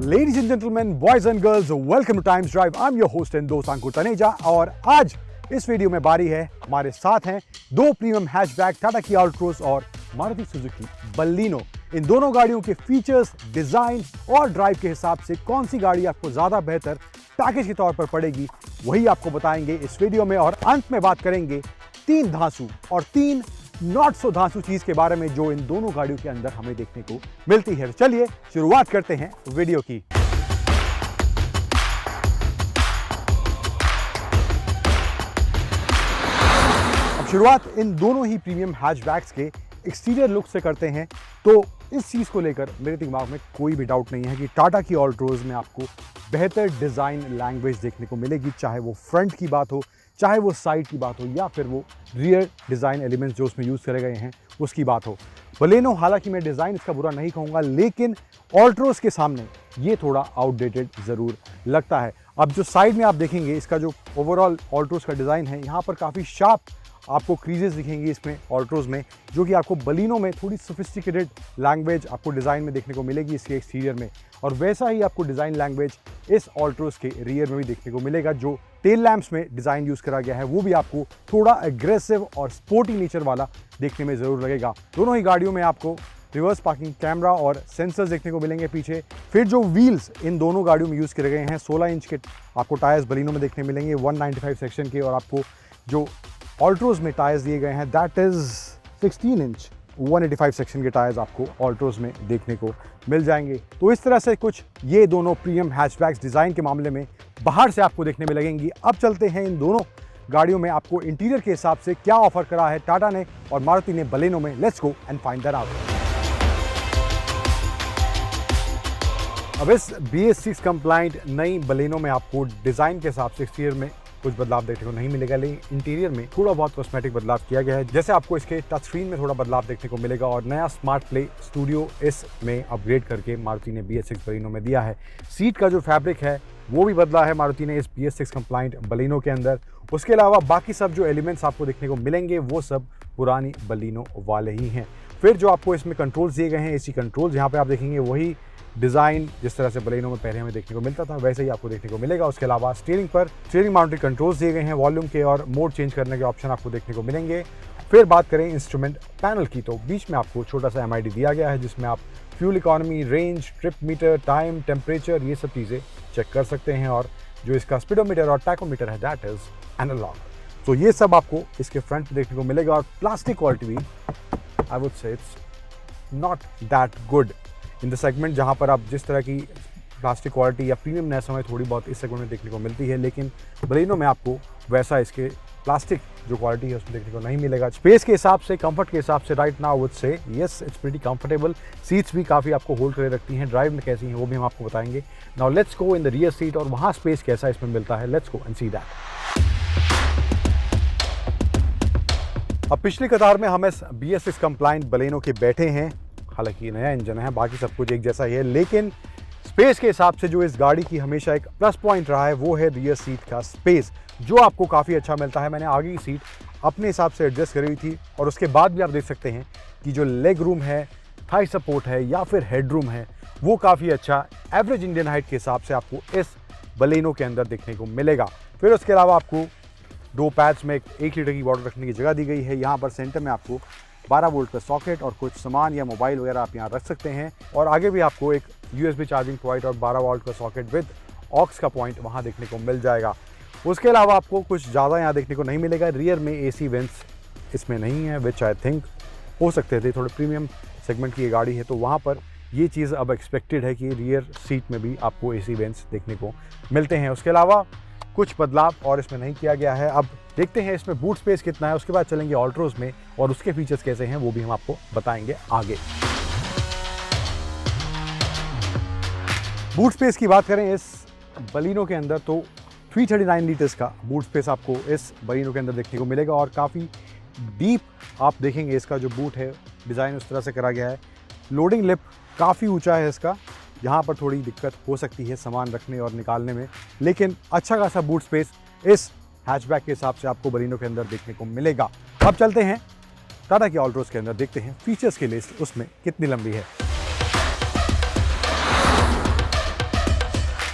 Ladies and gentlemen, boys and girls, welcome to Times Drive. I'm your host and दोस्त अंकुर तनेजा और आज इस video में बारी है हमारे साथ हैं दो प्रीमियम हैचबैक टाटा की अल्ट्रोज और मारुति सुजुकी बलिनो। इन दोनों गाड़ियों के फीचर्स, डिजाइन और ड्राइव के हिसाब से कौन सी गाड़ी आपको ज्यादा बेहतर पैकेज के तौर पर पड़ेगी वही आपको बताएंगे इस वीडियो में। और अंत में बात करेंगे तीन धांसू और तीन नॉट सो धांसू चीज के बारे में जो इन दोनों गाड़ियों के अंदर हमें देखने को मिलती है। चलिए शुरुआत करते हैं वीडियो की। अब शुरुआत इन दोनों ही प्रीमियम हैचबैक्स के एक्सटीरियर लुक से करते हैं। तो इस चीज को लेकर मेरे दिमाग में कोई भी डाउट नहीं है कि टाटा की अल्ट्रोज में आपको बेहतर डिजाइन लैंग्वेज देखने को मिलेगी, चाहे वो फ्रंट की बात हो, चाहे वो साइड की बात हो या फिर वो रियर डिज़ाइन एलिमेंट्स जो उसमें यूज़ करे गए हैं उसकी बात हो। बलेनो हालांकि मैं डिज़ाइन इसका बुरा नहीं कहूँगा, लेकिन अल्ट्रोज के सामने ये थोड़ा आउटडेटेड ज़रूर लगता है। अब जो साइड में आप देखेंगे इसका जो ओवरऑल अल्ट्रोज का डिज़ाइन है, यहाँ पर काफ़ी शार्प आपको क्रीजेस दिखेंगी इसमें अल्ट्रोज में, जो कि आपको बलिनो में थोड़ी सोफिस्टिकेटेड लैंग्वेज आपको डिज़ाइन में देखने को मिलेगी इसके एक्सटीरियर में। और वैसा ही आपको डिज़ाइन लैंग्वेज इस अल्ट्रोज के रियर में भी देखने को मिलेगा। जो टेल लैंप्स में डिज़ाइन यूज़ करा गया है वो भी आपको थोड़ा एग्रेसिव और स्पोर्टी नेचर वाला देखने में ज़रूर लगेगा। दोनों ही गाड़ियों में आपको रिवर्स पार्किंग कैमरा और सेंसर्स देखने को मिलेंगे पीछे। फिर जो व्हील्स इन दोनों गाड़ियों में यूज़ करे गए हैं 16 इंच के आपको टायर्स बलिनो में देखने मिलेंगे 195 सेक्शन के, और आपको जो अल्ट्रोज में टायर्स दिए गए हैं दैट इज़ 16 इंच 185 सेक्शन के टायर्स आपको अल्ट्रोज में देखने को मिल जाएंगे। तो इस तरह से कुछ ये दोनों प्रीमियम हैचबैक्स डिज़ाइन के मामले में बाहर से आपको देखने में लगेंगी। अब चलते हैं इन दोनों गाड़ियों में आपको इंटीरियर के हिसाब से क्या ऑफर करा है टाटा ने और मारुति ने बलेनो में। Let's go and find that out. अब इस BS6 कंप्लाइंट नई बलेनो में आपको डिज़ाइन के हिसाब से एक्सटीरियर में कुछ बदलाव देखने को नहीं मिलेगा, लेकिन इंटीरियर में थोड़ा बहुत कॉस्मेटिक बदलाव किया गया है। जैसे आपको इसके टच स्क्रीन में थोड़ा बदलाव देखने को मिलेगा और नया स्मार्ट प्ले स्टूडियो इस में अपग्रेड करके मारुति ने BS6 बलिनो में दिया है। सीट का जो फैब्रिक है वो भी बदला है मारुति ने इस BS6 कंप्लाइंट बलिनो के अंदर। उसके अलावा बाकी सब जो एलिमेंट्स आपको देखने को मिलेंगे वो सब पुरानी बलिनो वाले ही हैं। फिर जो आपको इसमें कंट्रोल्स दिए गए हैं AC कंट्रोल्स, यहाँ पे आप देखेंगे वही डिज़ाइन जिस तरह से बलेनो में पहले हमें देखने को मिलता था वैसे ही आपको देखने को मिलेगा। उसके अलावा स्टीयरिंग पर स्टीयरिंग माउंटेड कंट्रोल्स दिए गए हैं, वॉल्यूम के और मोड चेंज करने के ऑप्शन आपको देखने को मिलेंगे। फिर बात करें इंस्ट्रूमेंट पैनल की, तो बीच में आपको छोटा सा MID दिया गया है जिसमें आप fuel economy, range, trip meter, time, temperature ये सब चीज़ें चेक कर सकते हैं। और जो इसका स्पीडोमीटर और टैकोमीटर है दैट इज़ एनालॉग। तो ये सब आपको इसके फ्रंट में देखने को मिलेगा। और प्लास्टिक क्वालिटी भी आई वुड से it's not that good in the segment, जहाँ पर आप जिस तरह की प्लास्टिक क्वालिटी या प्रीमियमनेस हमें थोड़ी बहुत इस सेगमेंट में देखने को मिलती है, लेकिन बलिनो में आपको वैसा इसके प्लास्टिक जो क्वालिटी है उसमें देखने को नहीं मिलेगा। स्पेस के हिसाब से, कंफर्ट के हिसाब से right now would say yes it's pretty comfortable. Seats भी काफ़ी आपको होल्ड करे रखती हैं। ड्राइव में कैसी हैं वो भी हम आपको बताएंगे। Now let's go in the rear seat और वहाँ स्पेस कैसा इसमें मिलता है। Let's go and see that. अब पिछली कतार में हम इस BS6 कंप्लाइंट बलेनो के बैठे हैं। हालांकि नया इंजन है, बाकी सब कुछ एक जैसा ही है, लेकिन स्पेस के हिसाब से जो इस गाड़ी की हमेशा एक प्लस पॉइंट रहा है वो है रियर सीट का स्पेस, जो आपको काफ़ी अच्छा मिलता है। मैंने आगे की सीट अपने हिसाब से एडजस्ट करी हुई थी और उसके बाद भी आप देख सकते हैं कि जो लेग रूम है, थाई सपोर्ट है या फिर हेड रूम है वो काफ़ी अच्छा एवरेज इंडियन हाइट के हिसाब से आपको इस बलेनो के अंदर देखने को मिलेगा। फिर उसके अलावा आपको दो पैड्स में 1 लीटर की बॉटल रखने की जगह दी गई है। यहाँ पर सेंटर में आपको 12 वोल्ट का सॉकेट और कुछ सामान या मोबाइल वगैरह आप यहाँ रख सकते हैं। और आगे भी आपको एक USB चार्जिंग पॉइंट और 12 वोल्ट का सॉकेट विद ऑक्स का पॉइंट वहाँ देखने को मिल जाएगा। उसके अलावा आपको कुछ ज़्यादा यहाँ देखने को नहीं मिलेगा। रियर में AC वेंट्स इसमें नहीं है, विच आई थिंक हो सकते थे, थोड़े प्रीमियम सेगमेंट की ये गाड़ी है तो वहाँ पर ये चीज़ अब एक्सपेक्टेड है कि रियर सीट में भी आपको AC वेंट्स देखने को मिलते हैं। उसके अलावा कुछ बदलाव और इसमें नहीं किया गया है। अब देखते हैं इसमें बूट स्पेस कितना है, उसके बाद चलेंगे अल्ट्रोज में और उसके फीचर्स कैसे हैं वो भी हम आपको बताएंगे आगे। बूट स्पेस की बात करें इस बलिनो के अंदर तो 339 लीटर्स का बूट स्पेस आपको इस बलिनो के अंदर देखने को मिलेगा और काफ़ी डीप आप देखेंगे इसका जो बूट है डिज़ाइन उस तरह से करा गया है। लोडिंग लिप काफ़ी ऊंचा है इसका, यहाँ पर थोड़ी दिक्कत हो सकती है सामान रखने और निकालने में, लेकिन अच्छा खासा बूट स्पेस इस हैचबैक के हिसाब से आपको बलिनो के अंदर देखने को मिलेगा। अब चलते हैं टाटा की अल्ट्रोज के अंदर, देखते हैं फीचर्स की लिस्ट उसमें कितनी लंबी है।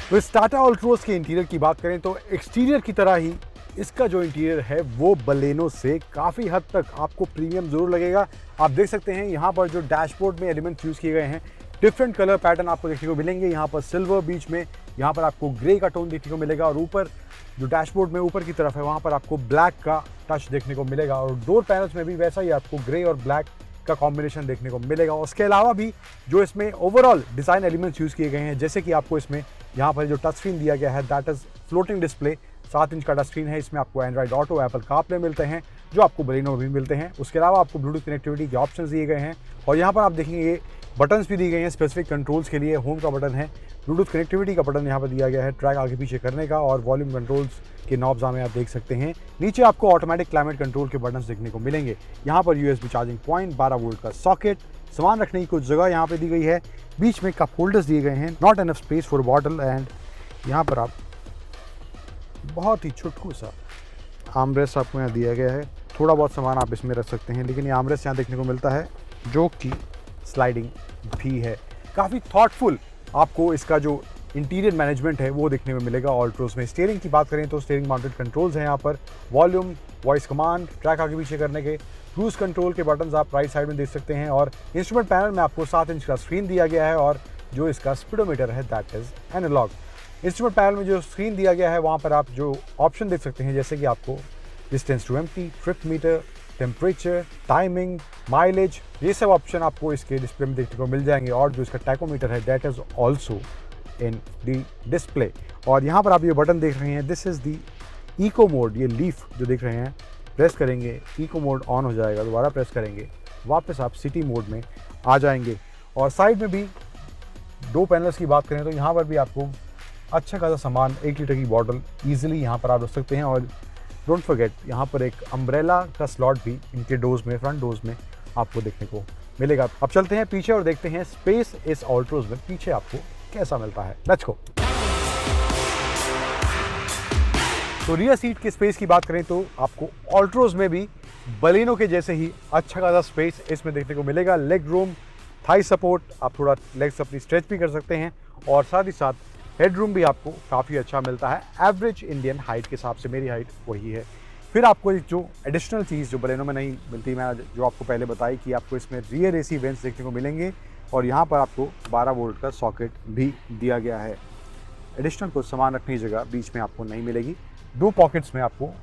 तो इस टाटा ऑल्ट्रोज के इंटीरियर की बात करें तो एक्सटीरियर की तरह ही इसका जो इंटीरियर है वो बलेनो से काफ़ी हद तक आपको प्रीमियम ज़रूर लगेगा। आप देख सकते हैं यहाँ पर जो डैशबोर्ड में एलिमेंट्स यूज़ किए गए हैं, डिफरेंट कलर पैटर्न आपको देखने को मिलेंगे। यहाँ पर सिल्वर, बीच में यहाँ पर आपको ग्रे का टोन देखने को मिलेगा और ऊपर जो डैशबोर्ड में ऊपर की तरफ है वहाँ पर आपको ब्लैक का टच देखने को मिलेगा और डोर पैनल्स में भी वैसा ही आपको ग्रे और ब्लैक का कॉम्बिनेशन देखने को मिलेगा। उसके अलावा भी जो इसमें ओवरऑल डिज़ाइन एलिमेंट्स यूज़ किए गए हैं, जैसे कि आपको इसमें यहाँ पर जो टच स्क्रीन दिया गया है that is floating display, 7 inch का टच स्क्रीन है। इसमें आपको एंड्रॉइड ऑटो, एप्पल कारप्ले मिलते हैं जो आपको बलेनो में भी मिलते हैं। उसके अलावा आपको ब्लूटूथ कनेक्टिविटी के ऑप्शन दिए गए हैं और यहाँ पर आप देखेंगे ये बटन्स भी दिए गए हैं स्पेसिफिक कंट्रोल्स के लिए। होम का बटन है, ब्लूटूथ कनेक्टिविटी का बटन यहाँ पर दिया गया है, ट्रैक आगे पीछे करने का और वॉल्यूम कंट्रोल्स के नॉब्स हमें आप देख सकते हैं। नीचे आपको ऑटोमेटिक क्लाइमेट कंट्रोल के बटन्स देखने को मिलेंगे। यहाँ पर यूएसबी चार्जिंग पॉइंट, 12 वोल्ट का सॉकेट, सामान रखने की कुछ जगह यहाँ पे दी गई है, बीच में कप होल्डर्स दिए गए हैं, not enough space for bottle and यहाँ पर आप बहुत ही छुटकू सा आर्मरेस्ट आपको यहाँ दिया गया है। थोड़ा बहुत सामान आप इसमें रख सकते हैं, लेकिन ये आर्मरेस्ट यहाँ देखने को मिलता है जो कि स्लाइडिंग भी है। काफ़ी थॉटफुल आपको इसका जो इंटीरियर मैनेजमेंट है वो देखने में मिलेगा ऑल्ट्रोज में। स्टीयरिंग की बात करें तो स्टीयरिंग माउंटेड कंट्रोल्स हैं यहाँ पर, वॉल्यूम, वॉइस कमांड, ट्रैक आगे पीछे करने के, क्रूज कंट्रोल के बटन्स आप राइट साइड में देख सकते हैं और इंस्ट्रूमेंट पैनल में आपको 7 इंच का स्क्रीन दिया गया है और जो इसका स्पीडोमीटर है that is analogue. Instrument panel में जो स्क्रीन दिया गया है वहाँ पर आप जो ऑप्शन देख सकते हैं, जैसे कि आपको distance to empty, trip meter, temperature, timing, mileage, ये सब ऑप्शन आपको इसके डिस्प्ले में देखने को मिल जाएंगे और जो इसका टैकोमीटर है that is also in the display. और यहाँ पर आप ये बटन देख रहे हैं, this is the eco mode. ये लीफ जो देख रहे हैं, प्रेस करेंगे इको मोड ऑन हो जाएगा, दोबारा प्रेस करेंगे वापस आप सिटी मोड में आ जाएंगे। और साइड में भी 2 पैनल्स की बात करें तो यहाँ पर भी आपको अच्छा खासा सामान, 1 लीटर की बॉटल ईजिली यहाँ पर आप रख सकते हैं और डोंट फॉरगेट यहाँ पर एक अम्ब्रेला का स्लॉट भी इनके डोर्स में, फ्रंट डोर्स में आपको देखने को मिलेगा। अब चलते हैं पीछे और देखते हैं स्पेस इस ऑल्ट्रोज में पीछे आपको कैसा मिलता है। Let's go. तो रियर सीट के स्पेस की बात करें तो आपको ऑल्ट्रोज में भी बलेनो के जैसे ही अच्छा खासा स्पेस इसमें देखने को मिलेगा। लेग रूम, थाई सपोर्ट, आप थोड़ा लेग्स अपनी स्ट्रेच भी कर सकते हैं और साथ ही साथ हेड रूम भी आपको काफ़ी अच्छा मिलता है। एवरेज इंडियन हाइट के हिसाब से मेरी हाइट वही है। फिर आपको एक जो एडिशनल चीज़ जो बलेनो में नहीं मिलती, मैं जो आपको पहले बताई कि आपको इसमें रियर एसी वेंट्स देखने को मिलेंगे और यहाँ पर आपको 12 वोल्ट का सॉकेट भी दिया गया है। एडिशनल कुछ सामान रखने की जगह बीच में आपको नहीं मिलेगी। 2 पॉकेट्स में आपको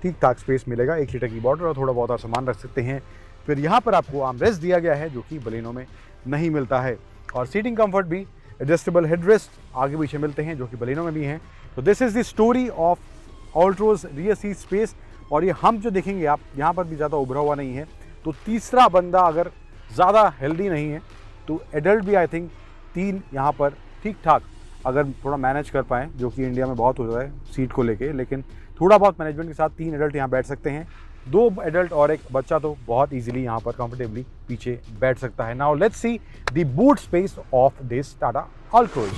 ठीक ठाक स्पेस मिलेगा, 1 लीटर की बॉटल और थोड़ा बहुत और सामान रख सकते हैं। फिर यहाँ पर आपको आर्मरेस्ट दिया गया है जो कि बलेनो में नहीं मिलता है और सीटिंग कंफर्ट भी एडजस्टेबल हेडरेस्ट आगे पीछे मिलते हैं जो कि बलेनो में भी हैं। तो this is the story of Altroz rear seat space. और ये हम जो देखेंगे आप यहाँ पर भी ज़्यादा उभरा हुआ नहीं है, तो तीसरा बंदा अगर ज़्यादा हेल्दी नहीं है तो एडल्ट भी आई थिंक 3 यहाँ पर ठीक ठाक अगर थोड़ा मैनेज कर पाएँ, जो कि इंडिया में बहुत हो रहा है सीट को लेके, लेकिन थोड़ा बहुत मैनेजमेंट के साथ 3 एडल्ट यहाँ बैठ सकते हैं। 2 एडल्ट और 1 बच्चा तो बहुत इजीली यहाँ पर कंफर्टेबली पीछे बैठ सकता है। Now let's see the boot space of this Tata Altroz.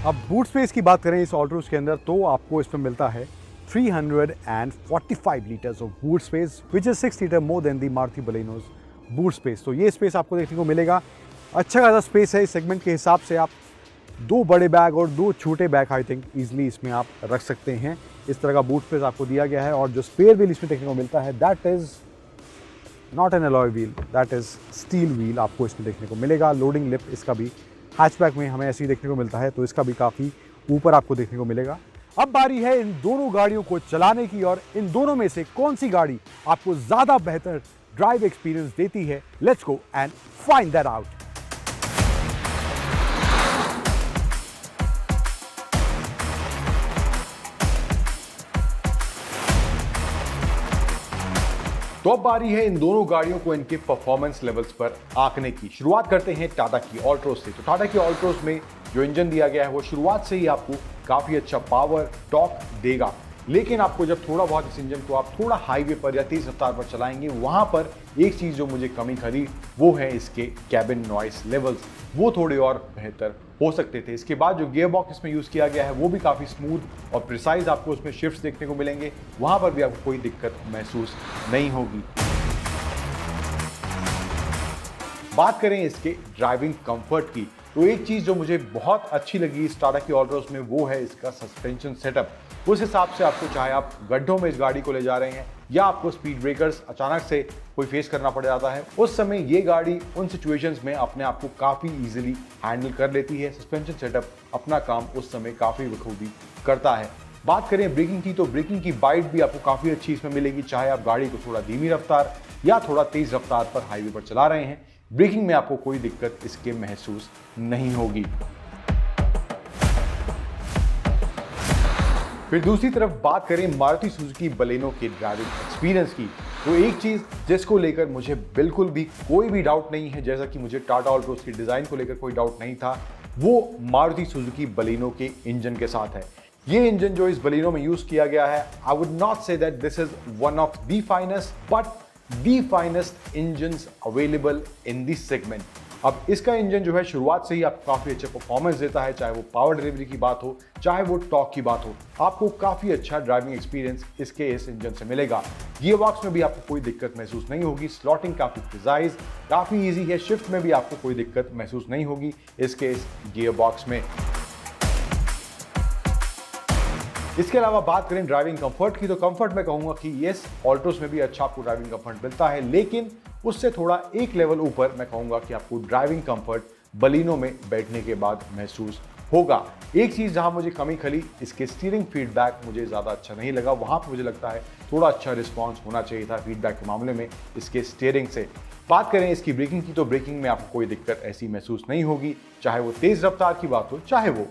अब बूट स्पेस की बात करें इस ऑल्ट्रोज के अंदर तो आपको इसमें मिलता है 345 litres of boot space which is 6 litre more than the Maruti Baleno's boot space. तो ये स्पेस आपको देखने को मिलेगा। अच्छा खासा स्पेस है इस सेगमेंट के हिसाब से। आप 2 बड़े बैग और 2 छोटे बैग आई थिंक ईजिली इसमें आप रख सकते हैं। इस तरह का बूट स्पेस आपको दिया गया है और जो स्पेयर व्हील इसमें देखने को मिलता है that is not an alloy wheel, that is steel wheel आपको इसमें देखने को मिलेगा। लोडिंग लिफ्ट इसका भी हैचबैक में हमें ऐसे ही देखने को मिलता है, तो इसका भी काफ़ी ऊपर आपको देखने को मिलेगा। अब बारी है इन दोनों गाड़ियों को चलाने की और इन दोनों में से कौन सी गाड़ी आपको ज़्यादा बेहतर ड्राइव एक्सपीरियंस देती है। Let's go and find that out. तो अब बारी है इन दोनों गाड़ियों को इनके परफॉर्मेंस लेवल्स पर आंकने की। शुरुआत करते हैं टाटा की ऑल्ट्रोज से। तो टाटा की ऑल्ट्रोज में जो इंजन दिया गया है वो शुरुआत से ही आपको काफ़ी अच्छा पावर टॉर्क देगा, लेकिन आपको जब थोड़ा बहुत इस इंजन को आप थोड़ा हाईवे पर या तेज रफ्तार पर चलाएंगे, वहाँ पर एक चीज़ जो मुझे कमी खली वो है इसके कैबिन नॉइस लेवल्स। वो थोड़े और बेहतर हो सकते थे। इसके बाद जो गियर बॉक्स इसमें यूज़ किया गया है वो भी काफ़ी स्मूथ और प्रिसाइज आपको उसमें शिफ्ट्स देखने को मिलेंगे, वहाँ पर भी आपको कोई दिक्कत महसूस नहीं होगी। बात करें इसके ड्राइविंग कंफर्ट की, तो एक चीज़ जो मुझे बहुत अच्छी लगी इस टाटा की ऑल्ट्रोज में वो है इसका सस्पेंशन सेटअप। उस हिसाब से आपको, चाहे आप गड्ढों में इस गाड़ी को ले जा रहे हैं या आपको स्पीड ब्रेकर्स अचानक से कोई फेस करना पड़ जाता है, उस समय ये गाड़ी उन सिचुएशंस में अपने आप को काफ़ी ईजिली हैंडल कर लेती है। सस्पेंशन सेटअप अपना काम उस समय काफ़ी बखूबी करता है। बात करें ब्रेकिंग की, तो ब्रेकिंग की बाइट भी आपको काफ़ी अच्छी इसमें मिलेगी। चाहे आप गाड़ी को थोड़ा धीमी रफ्तार या थोड़ा तेज़ रफ्तार पर हाईवे पर चला रहे हैं, ब्रेकिंग में आपको कोई दिक्कत इसके महसूस नहीं होगी। फिर दूसरी तरफ बात करें मारुति सुजुकी बलेनो के ड्राइविंग एक्सपीरियंस की, तो एक चीज़ जिसको लेकर मुझे बिल्कुल भी कोई भी डाउट नहीं है, जैसा कि मुझे टाटा ऑल्ट्रोज की डिज़ाइन को लेकर कोई डाउट नहीं था, वो मारुति सुजुकी बलेनो के इंजन के साथ है। ये इंजन जो इस बलेनो में यूज किया गया है, I would not say that this is one of the finest but the finest engines available in this segment. अब इसका इंजन जो है शुरुआत से ही आपको काफ़ी अच्छा परफॉर्मेंस देता है, चाहे वो पावर डिलीवरी की बात हो, चाहे वो टॉर्क की बात हो, आपको काफ़ी अच्छा ड्राइविंग एक्सपीरियंस इसके इस इंजन से मिलेगा। गियर बॉक्स में भी आपको कोई दिक्कत महसूस नहीं होगी, स्लॉटिंग काफ़ी प्रिसाइज, काफ़ी ईजी है, शिफ्ट में भी आपको कोई दिक्कत महसूस नहीं होगी इसके इस गियर बॉक्स में। इसके अलावा बात करें ड्राइविंग कंफर्ट की, तो कंफर्ट में कहूंगा कि यस, ऑल्ट्रोज में भी अच्छा आपको ड्राइविंग कंफर्ट मिलता है, लेकिन उससे थोड़ा एक लेवल ऊपर मैं कहूंगा कि आपको ड्राइविंग कंफर्ट बलिनो में बैठने के बाद महसूस होगा। एक चीज़ जहां मुझे कमी खली, इसके स्टीयरिंग फीडबैक मुझे ज़्यादा अच्छा नहीं लगा। वहां पर मुझे लगता है थोड़ा अच्छा रिस्पॉन्स होना चाहिए था फीडबैक के मामले में इसके स्टीयरिंग से। बात करें इसकी ब्रेकिंग की, तो ब्रेकिंग में आपको कोई दिक्कत ऐसी महसूस नहीं होगी, चाहे वो तेज़ रफ्तार की बात हो, चाहे वो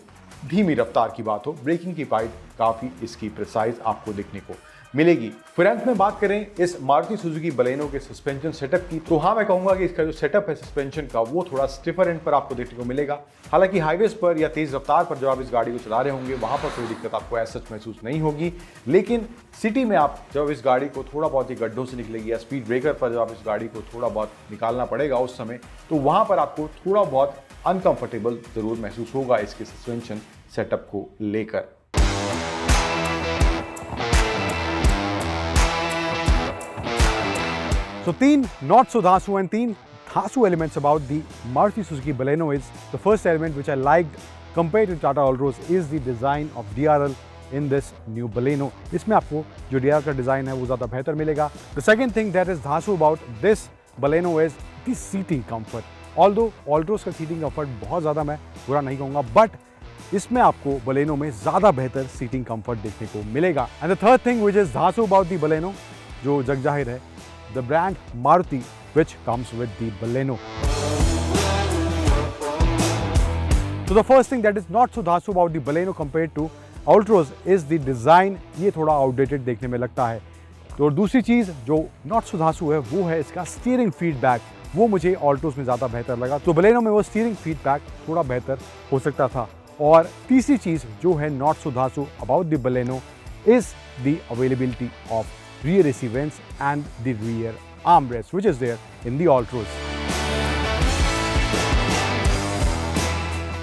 धीमी रफ्तार की बात हो। ब्रेकिंग की बाइट काफ़ी इसकी प्रिसाइज आपको देखने को मिलेगी। फिर अंत में बात करें इस मारुति सुजुकी बलेनो के सस्पेंशन सेटअप की, तो हाँ, मैं कहूंगा कि इसका जो सेटअप है सस्पेंशन का, वो थोड़ा स्टिफर एंड पर आपको देखने को मिलेगा। हालांकि हाईवेज पर या तेज रफ्तार पर जब आप इस गाड़ी को चला रहे होंगे, वहां पर कोई दिक्कत आपको ऐसा महसूस नहीं होगी, लेकिन सिटी में आप जब इस गाड़ी को थोड़ा बहुत ही गड्ढों से निकलेगी या स्पीड ब्रेकर पर जब आप इस गाड़ी को थोड़ा बहुत निकालना पड़ेगा उस समय, तो वहां पर आपको थोड़ा बहुत अनकंफर्टेबल जरूर महसूस होगा इसके सस्पेंशन सेटअप को लेकर। So 3 not so Dhasu and 3 Dhasu elements about the Maruti Suzuki Baleno is the first element which I liked compared to Tata Altroz is the design of DRL in this new Baleno. इसमें आपको जो DRL का design है वो ज़्यादा बेहतर मिलेगा। The second thing that is Dhasu about this Baleno is the seating comfort. Although Altroz का seating comfort बहुत ज़्यादा मैं बुरा नहीं कहूँगा, but इसमें आपको Baleno में ज़्यादा बेहतर seating comfort देखने को मिलेगा। And the third thing which is Dhasu about the Baleno, जो जग जाहिर है, the brand Maruti which comes with the Baleno. So the first thing that is not so Dhasu about the Baleno compared to Altroz is the design. ये थोड़ा outdated देखने में लगता है। तो दूसरी चीज़ जो not so Dhasu है वो है इसका steering feedback, वो मुझे Altroz में ज़्यादा बेहतर लगा। तो Baleno में वो steering feedback थोड़ा बेहतर हो सकता था। और तीसरी चीज़ जो है not so Dhasu about the Baleno is the availability of rear AC vents and the rear armrest which is there in the Altroz.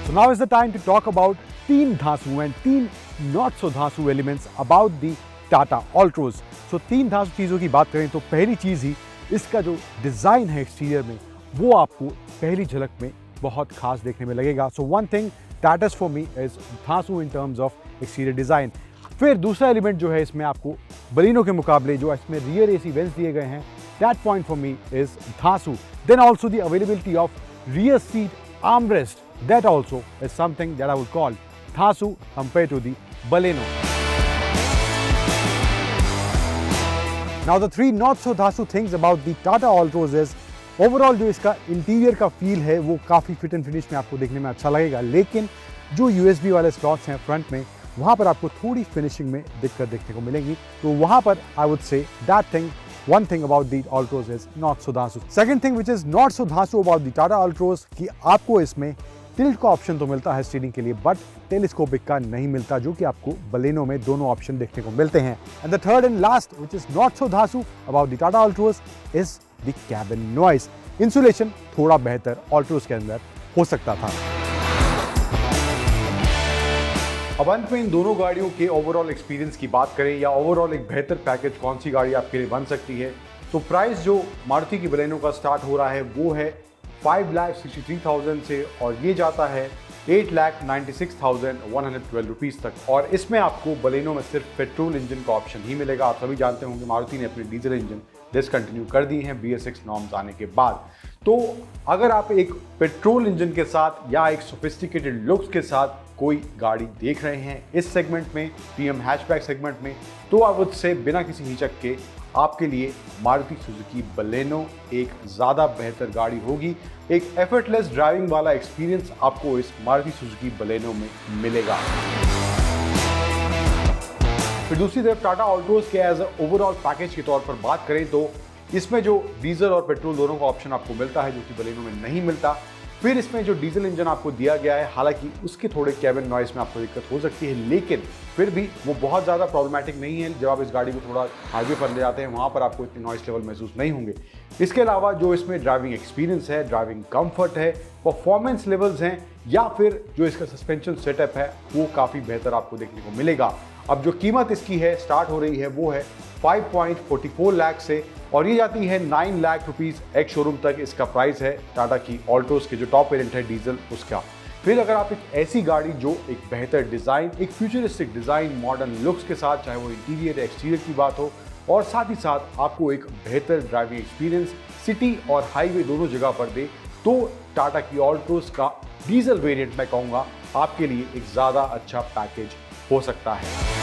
So now is the time to talk about 3 Dhasu and 3 not so Dhasu elements about the Tata Altroz. So 3 Dhasu चीज़ों की बात करें तो पहली चीज़ ही इसका जो design है exterior में वो आपको पहली झलक में बहुत खास देखने में लगेगा। So one thing that is for me is Dhasu in terms of exterior design. फिर दूसरा एलिमेंट जो है इसमें आपको बलिनो के मुकाबले जो इसमें रियर एसी वेंट्स दिए गए हैं, that point for me is धासु। Then also the availability of rear seat armrest, that also is something that I would call धासु compare to the Baleno. Now the 3 not so धासु things about the Tata Altroz is overall जो इसका interior का feel है वो काफ़ी fit and finish में आपको देखने में अच्छा लगेगा, लेकिन जो USB वाले स्लॉट्स हैं फ्रंट में वहाँ पर आपको थोड़ी फिनिशिंग में दिक्कत देखने को मिलेगी। तो वहाँ पर I would say that thing, one thing about the Altroz is not so धासु। Second thing which is not so धासु अबाउट द टाटा Altroz कि आपको इसमें टिल्ट का ऑप्शन तो मिलता है स्टीयरिंग के लिए, बट टेलीस्कोपिक का नहीं मिलता, जो कि आपको बलेनो में दोनों ऑप्शन देखने को मिलते हैं। And the third and last which is not so धासु about the Tata Altroz is the cabin noise. Insulation थोड़ा बेहतर Altroz के अंदर हो सकता था। अब अंत में इन दोनों गाड़ियों के ओवरऑल एक्सपीरियंस की बात करें या ओवरऑल एक बेहतर पैकेज कौन सी गाड़ी आपके लिए बन सकती है, तो प्राइस जो मारुति की बलेनो का स्टार्ट हो रहा है वो है 5,63,000 से और ये जाता है 8,96,112 रुपीज़ तक। और इसमें आपको बलेनो में सिर्फ पेट्रोल इंजन का ऑप्शन ही मिलेगा। आप सभी जानते होंगे मारुति ने अपने डीजल इंजन डिसकंटिन्यू कर दी हैं BS6 नॉर्म्स आने के बाद। तो अगर आप एक पेट्रोल इंजन के साथ या एक सोफिस्टिकेटेड लुक्स के साथ कोई गाड़ी देख रहे हैं इस सेगमेंट में, प्रीमियम हैचबैक सेगमेंट में, तो आप उससे बिना किसी हिचक के आपके लिए मारुति सुजुकी बलेनो एक ज़्यादा बेहतर गाड़ी होगी। एक एफर्टलेस ड्राइविंग वाला एक्सपीरियंस आपको इस मारुति सुजुकी बलेनो में मिलेगा। फिर दूसरी तरफ टाटा ऑल्टोस के एज ओवरऑल पैकेज के तौर पर बात करें तो इसमें जो डीजल और पेट्रोल दोनों का ऑप्शन आपको मिलता है जो कि बलेनो में नहीं मिलता। फिर इसमें जो डीजल इंजन आपको दिया गया है, हालांकि उसके थोड़े कैबिन नॉइस में आपको दिक्कत हो सकती है, लेकिन फिर भी वो बहुत ज़्यादा प्रॉब्लमेटिक नहीं है। जब आप इस गाड़ी को थोड़ा हाईवे पर ले जाते हैं वहाँ पर आपको इतने नॉइस लेवल महसूस नहीं होंगे। इसके अलावा जो इसमें ड्राइविंग एक्सपीरियंस है, ड्राइविंग कंफर्ट है, परफॉर्मेंस लेवल्स हैं या फिर जो इसका सस्पेंशन सेटअप है वो काफ़ी बेहतर आपको देखने को मिलेगा। अब जो कीमत इसकी है स्टार्ट हो रही है वो है 5.44 लाख से और ये जाती है 9 लाख रुपीज़ एक्स शोरूम तक। इसका प्राइस है टाटा की ऑल्टोस के जो टॉप वेरिएंट है डीजल उसका। फिर अगर आप एक ऐसी गाड़ी जो एक बेहतर डिज़ाइन, एक फ्यूचरिस्टिक डिज़ाइन, मॉडर्न लुक्स के साथ, चाहे वो इंटीरियर या एक्सटीरियर की बात हो, और साथ ही साथ आपको एक बेहतर ड्राइविंग एक्सपीरियंस सिटी और हाईवे दोनों जगह पर दे, तो टाटा की ऑल्टोस का डीजल वेरिएंट मैं कहूँगा आपके लिए एक ज़्यादा अच्छा पैकेज हो सकता है।